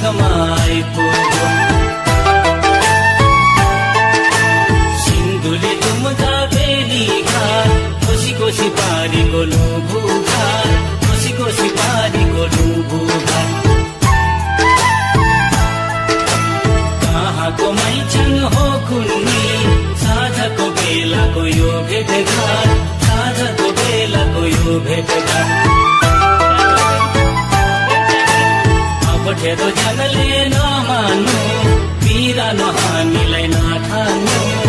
मार्गमा आइपुग्यो सिन्धुली दुम्जा बेली घाट कोसी कोसी पारीको लुभु घाट कोसी कोसी पारीको लुभु घाट कहाँको मैचन हो कुन्नी साँझको बेलाको यो भेटघाट साँझको बेलाको यो भेटघाट अप्ठ्यारो जनले नमान्नु बिरानो हामीलाई नठान्नु